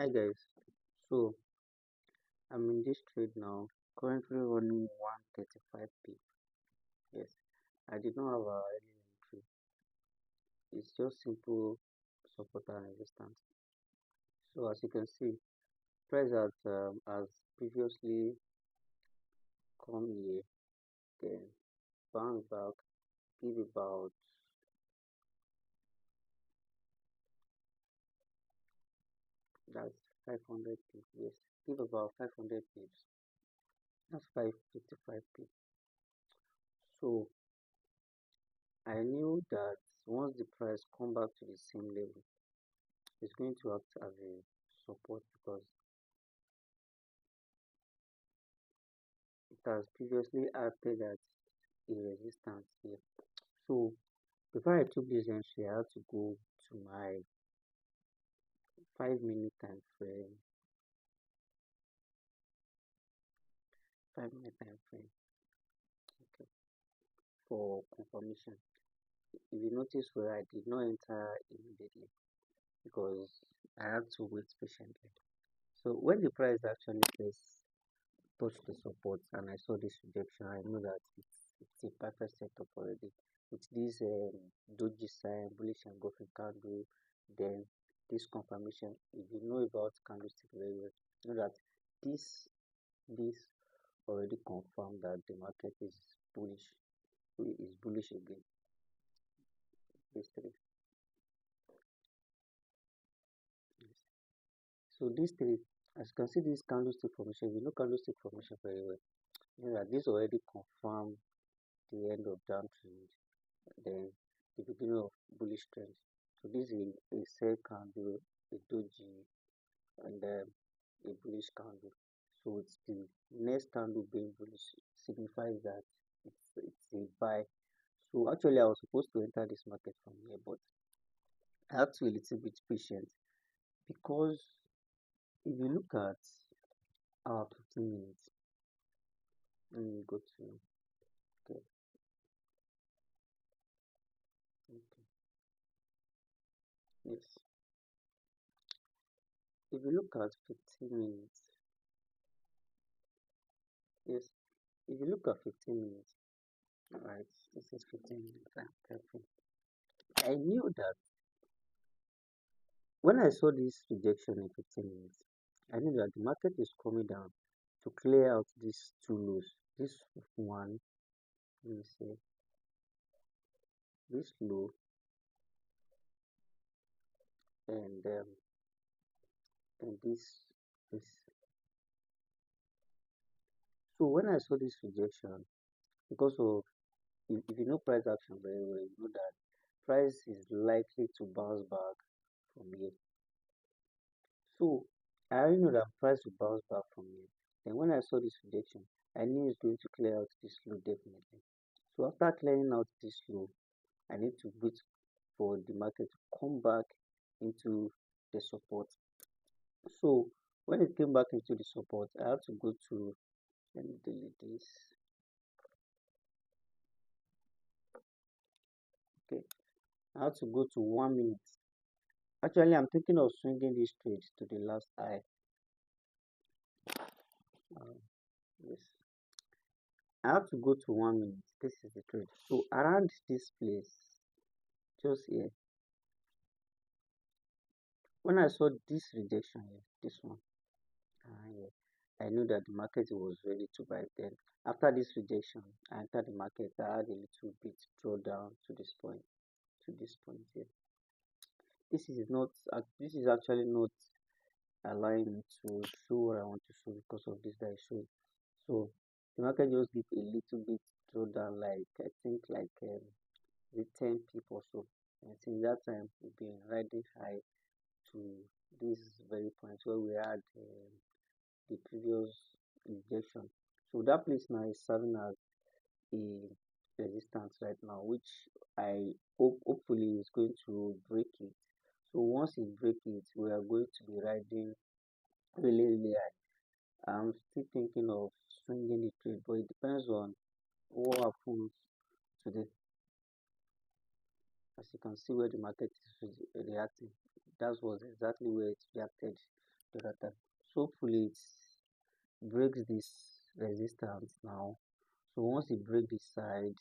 Hi guys, so I'm in this trade now, currently running 135p. Yes, I did not have a early entry. It's just simple support and resistance. So as you can see, price has previously come here, then bounce back, give about that's 500 pips. Yes, give about 500 pips. That's 555p. So I knew that once the price come back to the same level, it's going to act as a support because it has previously acted as a resistance here. So before I took this entry, I had to go to my 5 minute time frame, 5 minute time frame, okay, for confirmation. If you notice where I did not enter immediately because I had to wait patiently. So when the price actually first touched the support and I saw this rejection, I know that it's a perfect setup already. With this doji sign, bullish engulfing candle, then this confirmation. If you know about candlestick very well, you know that this already confirmed that the market bullish is bullish again. This three. Yes. So these three, as you can see, this candlestick formation, you know candlestick formation very well. You know that this already confirmed the end of downtrend, then the beginning of bullish trend. So this is a sell candle, a doji, and a bullish candle. So it's the next candle being bullish signifies that it's a buy. So actually, I was supposed to enter this market from here, but I had to be a little bit patient because if you look at our 15 minutes, let me go to okay, okay, yes. If you look at 15 minutes, yes. If you look at 15 minutes, all right, this is 15 minutes. I'm careful. I knew that when I saw this rejection in 15 minutes, I knew that the market is coming down to clear out these two lows. This one, let me say, this low and this. So when I saw this rejection, because of if you know price action very well, you know that price is likely to bounce back from here. So I already know that price will bounce back from here. Then when I saw this rejection, I knew it's going to clear out this low definitely. So after clearing out this low, I need to wait for the market to come back into the support. So when it came back into the support, I had to go to, let me delete this. Okay, I had to go to 1 minute. Actually, I'm thinking of swinging this trade to the last high. Yes, I have to go to 1 minute. This is the trade. So around this place, just here, when I saw this rejection here, this one, here, I knew that the market was ready to buy. Then after this rejection, I entered the market. I had a little bit drawdown to this point, here. This is actually not allowing me to show what I want to show because of this that I showed. So the market just give a little bit drawdown, like I think like the 10 people or so. I think that time we've been riding high to this very point where we had the previous injection. So that place now is serving as a resistance right now, which I hope hopefully is going to break it. So once it breaks it, we are going to be riding really high. I'm still thinking of swinging the trade, but it depends on what happens today. As you can see where the market is reacting, that was exactly where it reacted the other time. So hopefully it breaks this resistance now. So once it breaks this side,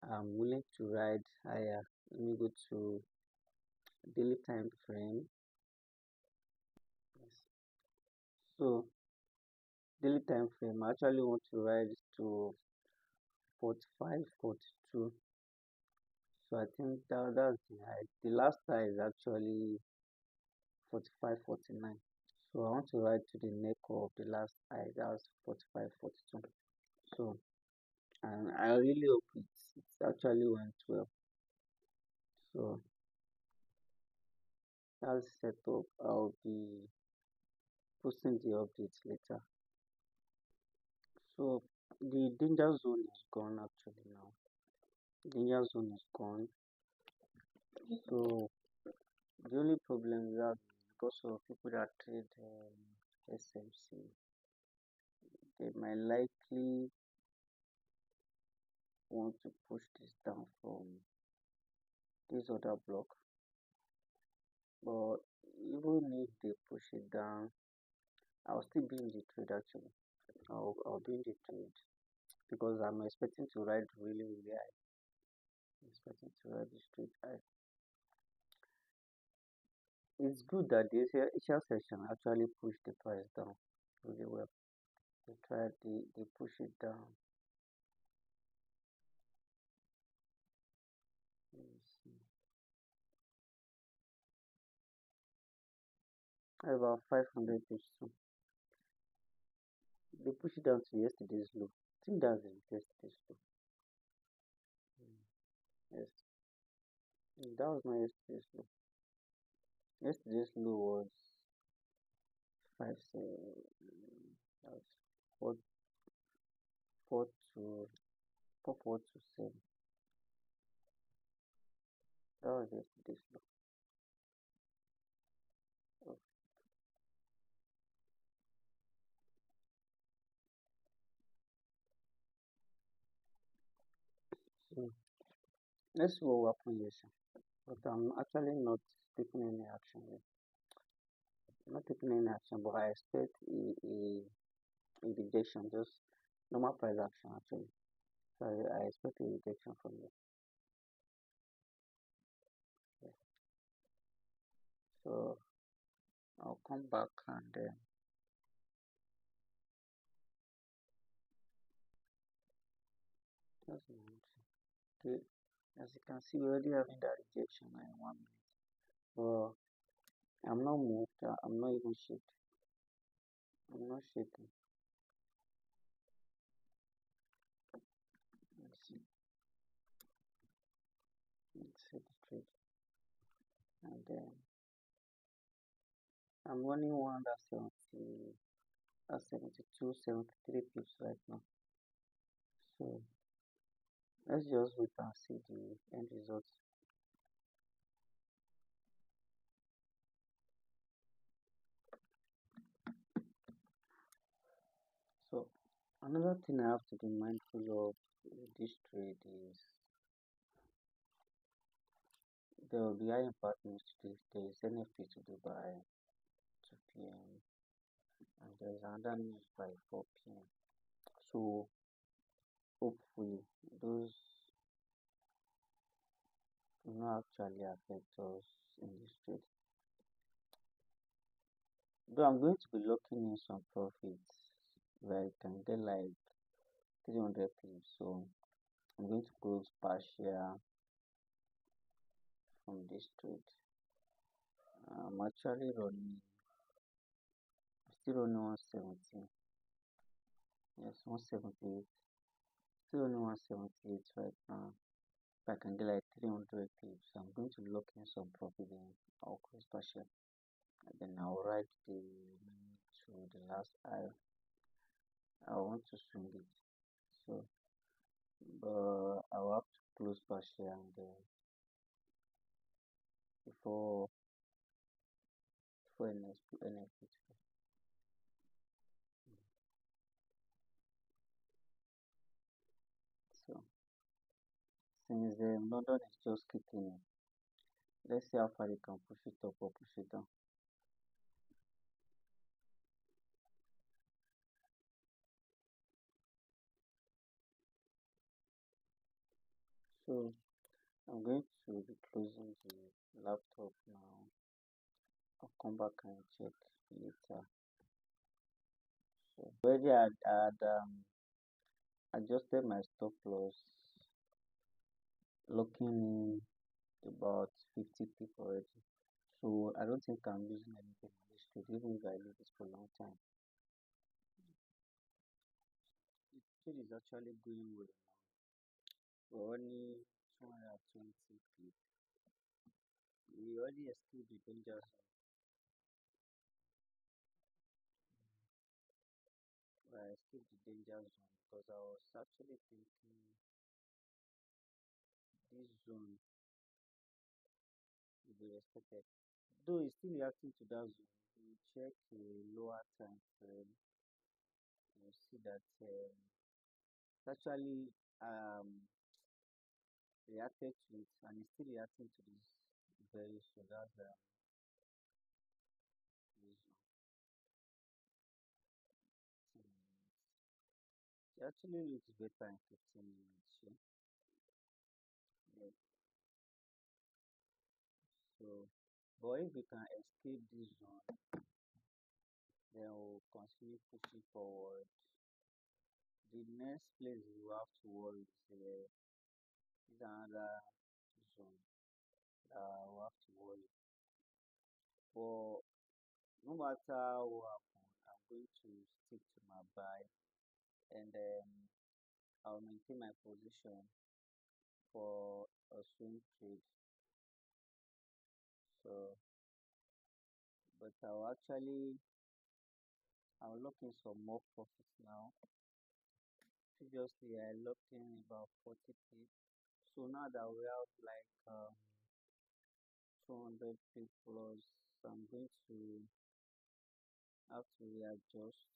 I'm willing to ride higher. Let me go to daily time frame. Yes. So daily time frame, I actually want to ride to 45, 42. So I think that's the high. The last high is actually 45, 49. So I want to ride to the neck of the last high. That's 45, 42. So and I really hope it's actually went well. So that's set up. I'll be posting the updates later. So the danger zone is gone actually now. Danger zone is gone. So the only problem we have is because of people that trade SMC, they might likely want to push this down from this other block. But even if they push it down, I'll still be in the trade actually. I'll be in the trade because I'm expecting to ride really, really high. I'm expecting to ride the straight high. It's good that the Asia session actually pushed the price down really well. They push it down. Let me see. About 500 pips too. They push it down to yesterday's low. I think that's yesterday's low. Mm, yes. That was not yesterday's low. Yesterday's low was that's four 4.427. That was yesterday's low. Oh, so let's see what will happen here, sha. But I'm actually not taking any action yet. I'm not taking any action, but I expect a rejection, just normal price action actually. So I expect a rejection from there. Yeah. So I'll come back and that's my answer. Okay. As you can see, we're already having that rejection now in 1 minute. But I'm not moved. I'm not even shaking. I'm not shaking. Let's see. Let's see the trade. And then I'm running one that's 72, 73 pips right now. So let's just wait and see the end result. So another thing I have to be mindful of with this trade is there will be high impact news today. There is NFP to do by 2 p.m. and there is another news by 4 p.m. So hopefully those will not actually affect us in this trade. Though I'm going to be locking in some profits where I can get like 300 pips. So I'm going to close partial from this trade. I'm actually running, still running 170. Yes, 178. Still running 178 right now. If I can get like 300 pips, I'm going to lock in some profit in. I'll close partial. And then I'll ride the money to the last high. I want to swing it. So, but I'll have to close partial and before NFP. So since London is just kicking in, let's see how far they can push it up or push it down. So I'm going to be closing the laptop now. I'll come back and check later. So already I had adjusted my stop loss, looking in about 50 people already. So I don't think I'm losing anything on this trade, even if I leave this for a long time. The trade is actually going well. We're only 220 click. We already escaped the danger zone. I escaped the danger zone because I was actually thinking this zone will be respected. Though it's still reacting to that zone, if you check a lower time frame, you see that it's actually reacted to it and it's still reacting to this very so that's this zone. 15 minutes. It actually looks better in 15 minutes. Yeah? Yeah. So, but if we can escape this zone, then we'll continue pushing forward. The next place we have to worry is another zone that we have to worry. But no matter what happens, I'm going to stick to my buy and I'll maintain my position for a swing trade. So, but I'll lock in some more profits now. Previously, I locked in about 40p. So now that we have like 200p plus, I'm going to have to readjust.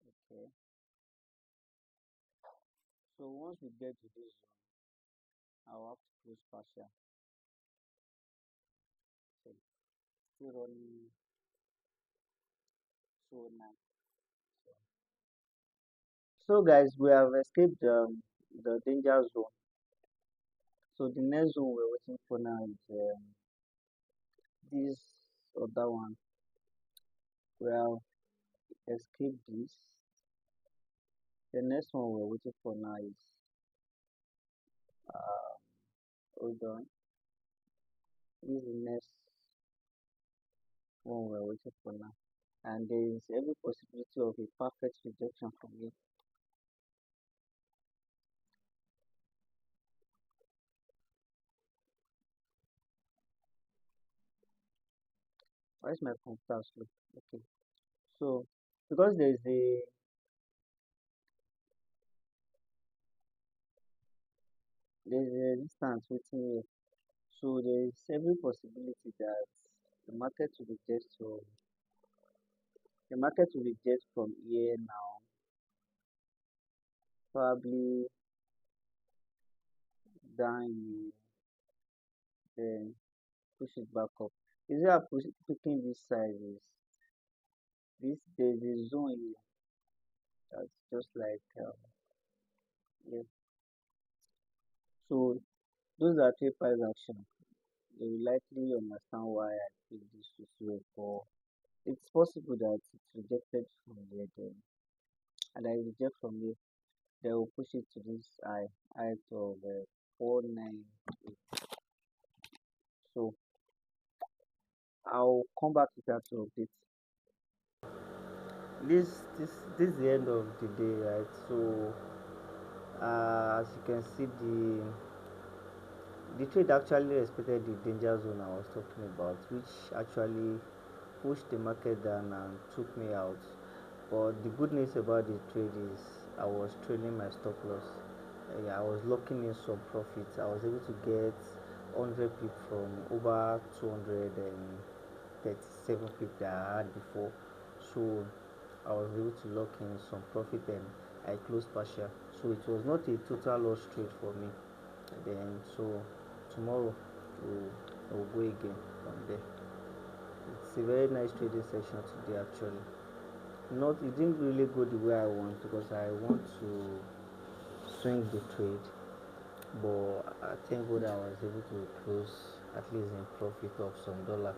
Okay. So once we get to this zone, I'll have to close partial. So still running 209. So guys, we have escaped the danger zone. So the next zone we're waiting for now is this other one. We have escaped this. The next one we're waiting for now is uh, hold on. This is the next one we're waiting for now. And there is every possibility of a perfect rejection from here. Why is my computer slow? Okay. So because there's a distance waiting here. So there is every possibility that the market will reject from the market will reject from here now, probably down here, then push it back up. Is it picking this side is this there's a zone here that's just like yeah. So those are three price action. They will likely understand why I pick this to way for it's possible that it's rejected from here then and I reject from here. They will push it to this height of 498. So I'll come back to that to update. This is the end of the day, right? So as you can see, the trade actually respected the danger zone I was talking about, which actually pushed the market down and took me out. But the good news about the trade is I was trailing my stop loss. Yeah, I was locking in some profits. I was able to get 100 pip from over 237 pip that I had before. So I was able to lock in some profit and I closed partial. So it was not a total loss trade for me. Then so tomorrow we'll, we'll go again from there. It's a very nice trading session today actually. not it didn't really go the way I want because I want to swing the trade, but I thank God I was able to close at least in profit of some dollar.